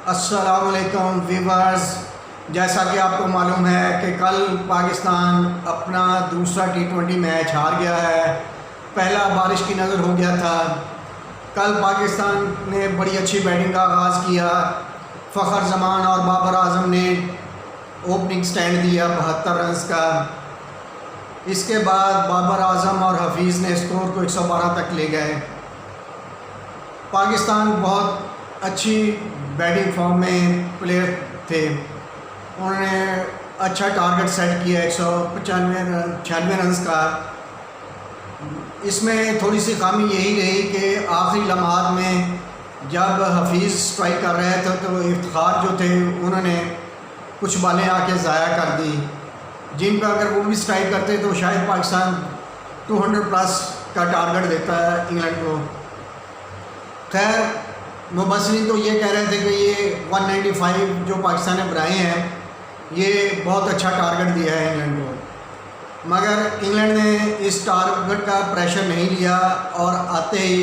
अस्सलामुअलैकुम वीवर्स, जैसा कि आपको मालूम है कि कल पाकिस्तान अपना दूसरा T20 मैच हार गया है। पहला बारिश की नज़र हो गया था। कल पाकिस्तान ने बड़ी अच्छी बैटिंग का आगाज़ किया। फ़खर जमान और बाबर आजम ने ओपनिंग स्टैंड दिया 72 रन्स का। इसके बाद बाबर आजम और हफीज़ ने स्कोर को 112 तक ले गए। पाकिस्तान बहुत अच्छी बैटिंग फॉर्म में प्लेयर थे। उन्होंने अच्छा टारगेट सेट किया 195 रन्स का। इसमें थोड़ी सी खामी यही रही कि आखिरी लम्हात में जब हफीज़ स्ट्राइक कर रहे थे तो इफ्तिखार जो थे उन्होंने कुछ बालें आके ज़ाया कर दी, जिन पर अगर वो भी स्ट्राइक करते तो शायद पाकिस्तान 200 प्लस का टारगेट देता है इंग्लैंड को। खैर, मुबसरीन तो ये कह रहे थे कि ये 195 जो पाकिस्तान ने बनाए हैं ये बहुत अच्छा टारगेट दिया है इंग्लैंड को, मगर इंग्लैंड ने इस टारगेट का प्रेशर नहीं लिया और आते ही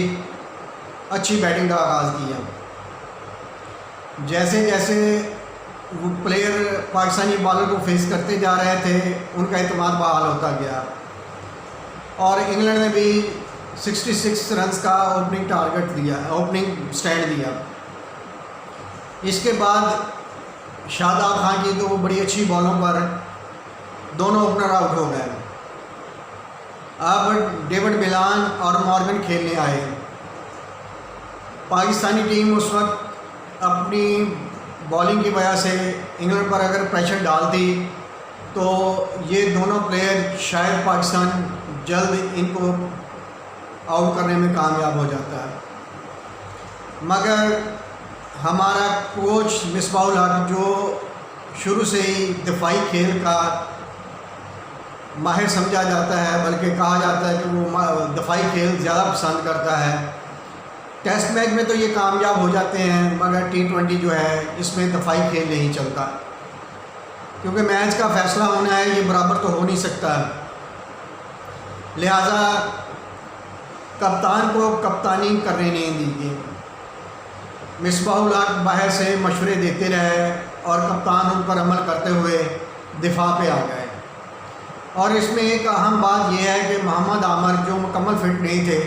अच्छी बैटिंग का आगाज़ किया। जैसे जैसे वो प्लेयर पाकिस्तानी बॉलर को फेस करते जा रहे थे उनका एतमाद बहाल होता गया और इंग्लैंड ने भी 66 रन्स का ओपनिंग टारगेट दिया, ओपनिंग स्टैंड दिया। इसके बाद शादाब खान की तो बड़ी अच्छी बॉलों पर दोनों ओपनर आउट हो गए। अब डेविड मिलान और मॉर्गन खेलने आए। पाकिस्तानी टीम उस वक्त अपनी बॉलिंग की वजह से इंग्लैंड पर अगर प्रेशर डालती तो ये दोनों प्लेयर शायद पाकिस्तान जल्द इनको आउट करने में कामयाब हो जाता है, मगर हमारा कोच मिसबाहुल हक जो शुरू से ही दिफाई खेल का माहिर समझा जाता है, बल्कि कहा जाता है कि वो दिफाई खेल ज़्यादा पसंद करता है। टेस्ट मैच में तो ये कामयाब हो जाते हैं, मगर T20 जो है इसमें दिफाई खेल नहीं चलता, क्योंकि मैच का फ़ैसला होना है, ये बराबर तो हो नहीं सकता। लिहाजा कप्तान को कप्तानी करने नहीं दी गई। मिसबाहुल हक बाहर से मशवरे देते रहे और कप्तान उन पर अमल करते हुए दिफा पे आ गए। और इसमें एक अहम बात यह है कि मोहम्मद आमर जो मुकम्मल फिट नहीं थे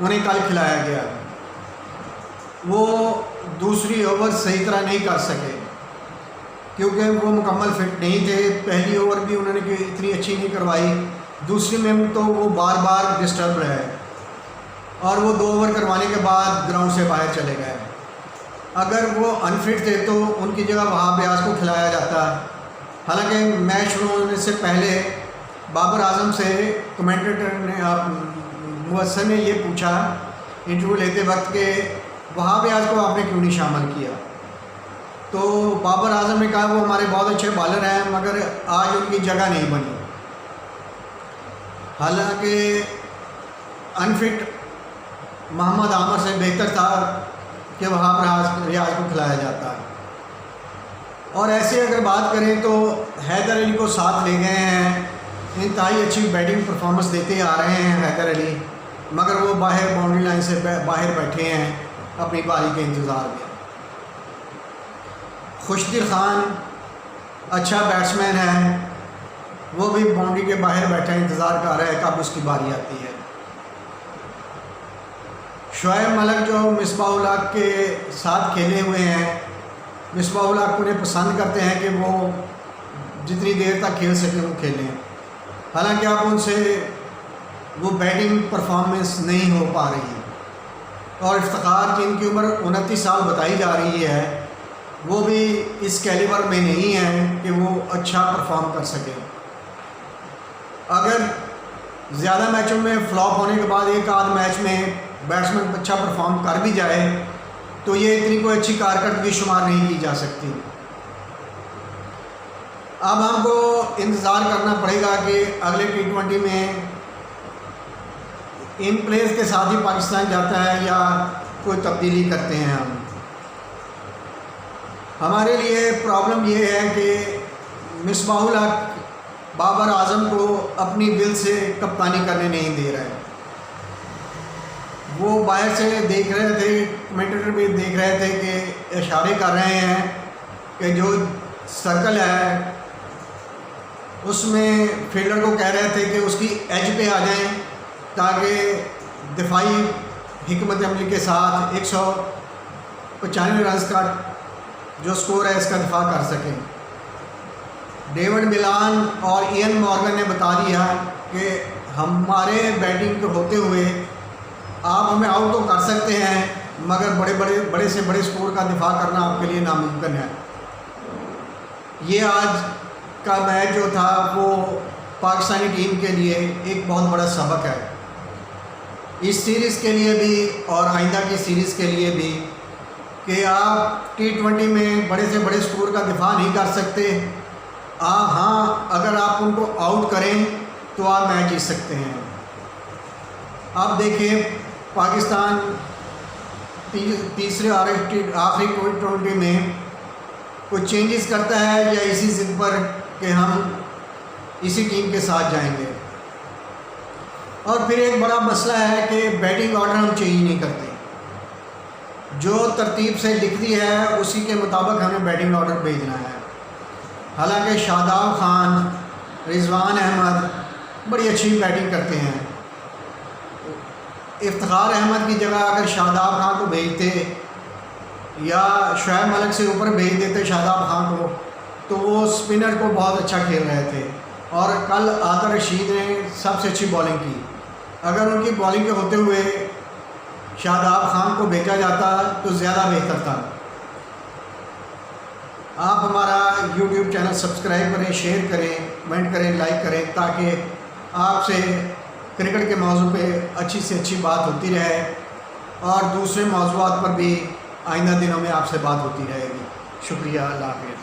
उन्हें कल खिलाया गया। वो दूसरी ओवर सही तरह नहीं कर सके क्योंकि वो मुकम्मल फिट नहीं थे। पहली ओवर भी उन्होंने इतनी अच्छी नहीं करवाई, दूसरी में तो वो बार बार डिस्टर्ब रहे और वो 2 ओवर करवाने के बाद ग्राउंड से बाहर चले गए। अगर वो अनफिट थे तो उनकी जगह वहाँ ब्यास को खिलाया जाता। हालांकि मैच शुरू होने से पहले बाबर आजम से कमेंटेटर ने मुअस्सर ने ये पूछा इंटरव्यू लेते वक्त कि वहाँ ब्यास को आपने क्यों नहीं शामिल किया, तो बाबर आजम ने कहा वो हमारे बहुत अच्छे बॉलर हैं मगर आज उनकी जगह नहीं बनी। हालांकि अनफिट मोहम्मद आमर से बेहतर था कि वहाँ पर रियाज को खिलाया जाता। और ऐसे अगर बात करें तो हैदर अली को साथ ले गए हैं, इंतहाई अच्छी बैटिंग परफॉर्मेंस देते आ रहे हैं हैदर अली, मगर वो बाहर बाउंड्री लाइन से बाहर बैठे हैं अपनी बारी के इंतज़ार में। खुशदिल खान अच्छा बैट्समैन है, वो भी बाउंड्री के बाहर बैठा इंतज़ार कर रहा है कब उसकी बारी आती है। शोएब मलिक जो मिसबाहुल हक के साथ खेले हुए हैं, मिसबाहुल हक उन्हें पसंद करते हैं कि वो जितनी देर तक खेल सकें वो खेलें। हालांकि अब उनसे वो बैटिंग परफॉर्मेंस नहीं हो पा रही और इफ्तिखार जिनकी उम्र 29 साल बताई जा रही है वो भी इस कैलिबर में नहीं है कि वो अच्छा परफॉर्म कर सके। अगर ज़्यादा मैचों में फ्लॉप होने के बाद एक आध मैच में बैट्समैन अच्छा परफॉर्म कर भी जाए तो ये इतनी कोई अच्छी कारकर्दगी शुमार नहीं की जा सकती। अब हमको इंतज़ार करना पड़ेगा कि अगले T20 में इन प्लेयर्स के साथ ही पाकिस्तान जाता है या कोई तब्दीली करते हैं हम। हमारे लिए प्रॉब्लम ये है कि मिसबाहुल हक बाबर आजम को अपनी दिल से कप्तानी करने नहीं दे रहे। वो बाहर से देख रहे थे, कमेंटेटर भी देख रहे थे कि इशारे कर रहे हैं कि जो सर्कल है उसमें फील्डर को कह रहे थे कि उसकी एज पे आ जाएं ताकि दिफाई हिकमत अमली के साथ 195 रन का जो स्कोर है इसका दिफा कर सकें। डेविड मिलान और इयन मॉर्गन ने बता दिया कि हमारे बैटिंग के होते हुए आप हमें आउट तो कर सकते हैं मगर बड़े से बड़े स्कोर का दिफा करना आपके लिए नामुमकिन है। ये आज का मैच जो था वो पाकिस्तानी टीम के लिए एक बहुत बड़ा सबक है, इस सीरीज़ के लिए भी और आइंदा की सीरीज़ के लिए भी, कि आप T20 में बड़े से बड़े स्कोर का दिफा नहीं कर सकते। हाँ, अगर आप उनको आउट करें तो आप मैच जीत सकते हैं। अब देखें पाकिस्तान तीसरे आखिरी T20 में कुछ चेंजेस करता है या इसी जिद पर कि हम इसी टीम के साथ जाएंगे। और फिर एक बड़ा मसला है कि बैटिंग ऑर्डर हम चेंज नहीं करते, जो तरतीब से लिख दी है उसी के मुताबिक हमें बैटिंग ऑर्डर भेजना है। हालांकि शादाब खान, रिजवान अहमद बड़ी अच्छी बैटिंग करते हैं। इफ्तिखार अहमद की जगह अगर शादाब खान को भेजते या शुएब मलिक से ऊपर भेज देते शादाब खान को, तो वो स्पिनर को बहुत अच्छा खेल रहे थे। और कल आतर रशीद ने सबसे अच्छी बॉलिंग की। अगर उनकी बॉलिंग के होते हुए शादाब खान को भेजा जाता तो ज़्यादा बेहतर था। आप हमारा YouTube चैनल सब्सक्राइब करें, शेयर करें, कमेंट करें, लाइक करें, ताकि आपसे क्रिकेट के मौजू पे अच्छी से अच्छी बात होती रहे और दूसरे मौज़ूआत पर भी आइंदा दिनों में आपसे बात होती रहेगी। शुक्रिया, अल्लाह हाफ़िज़।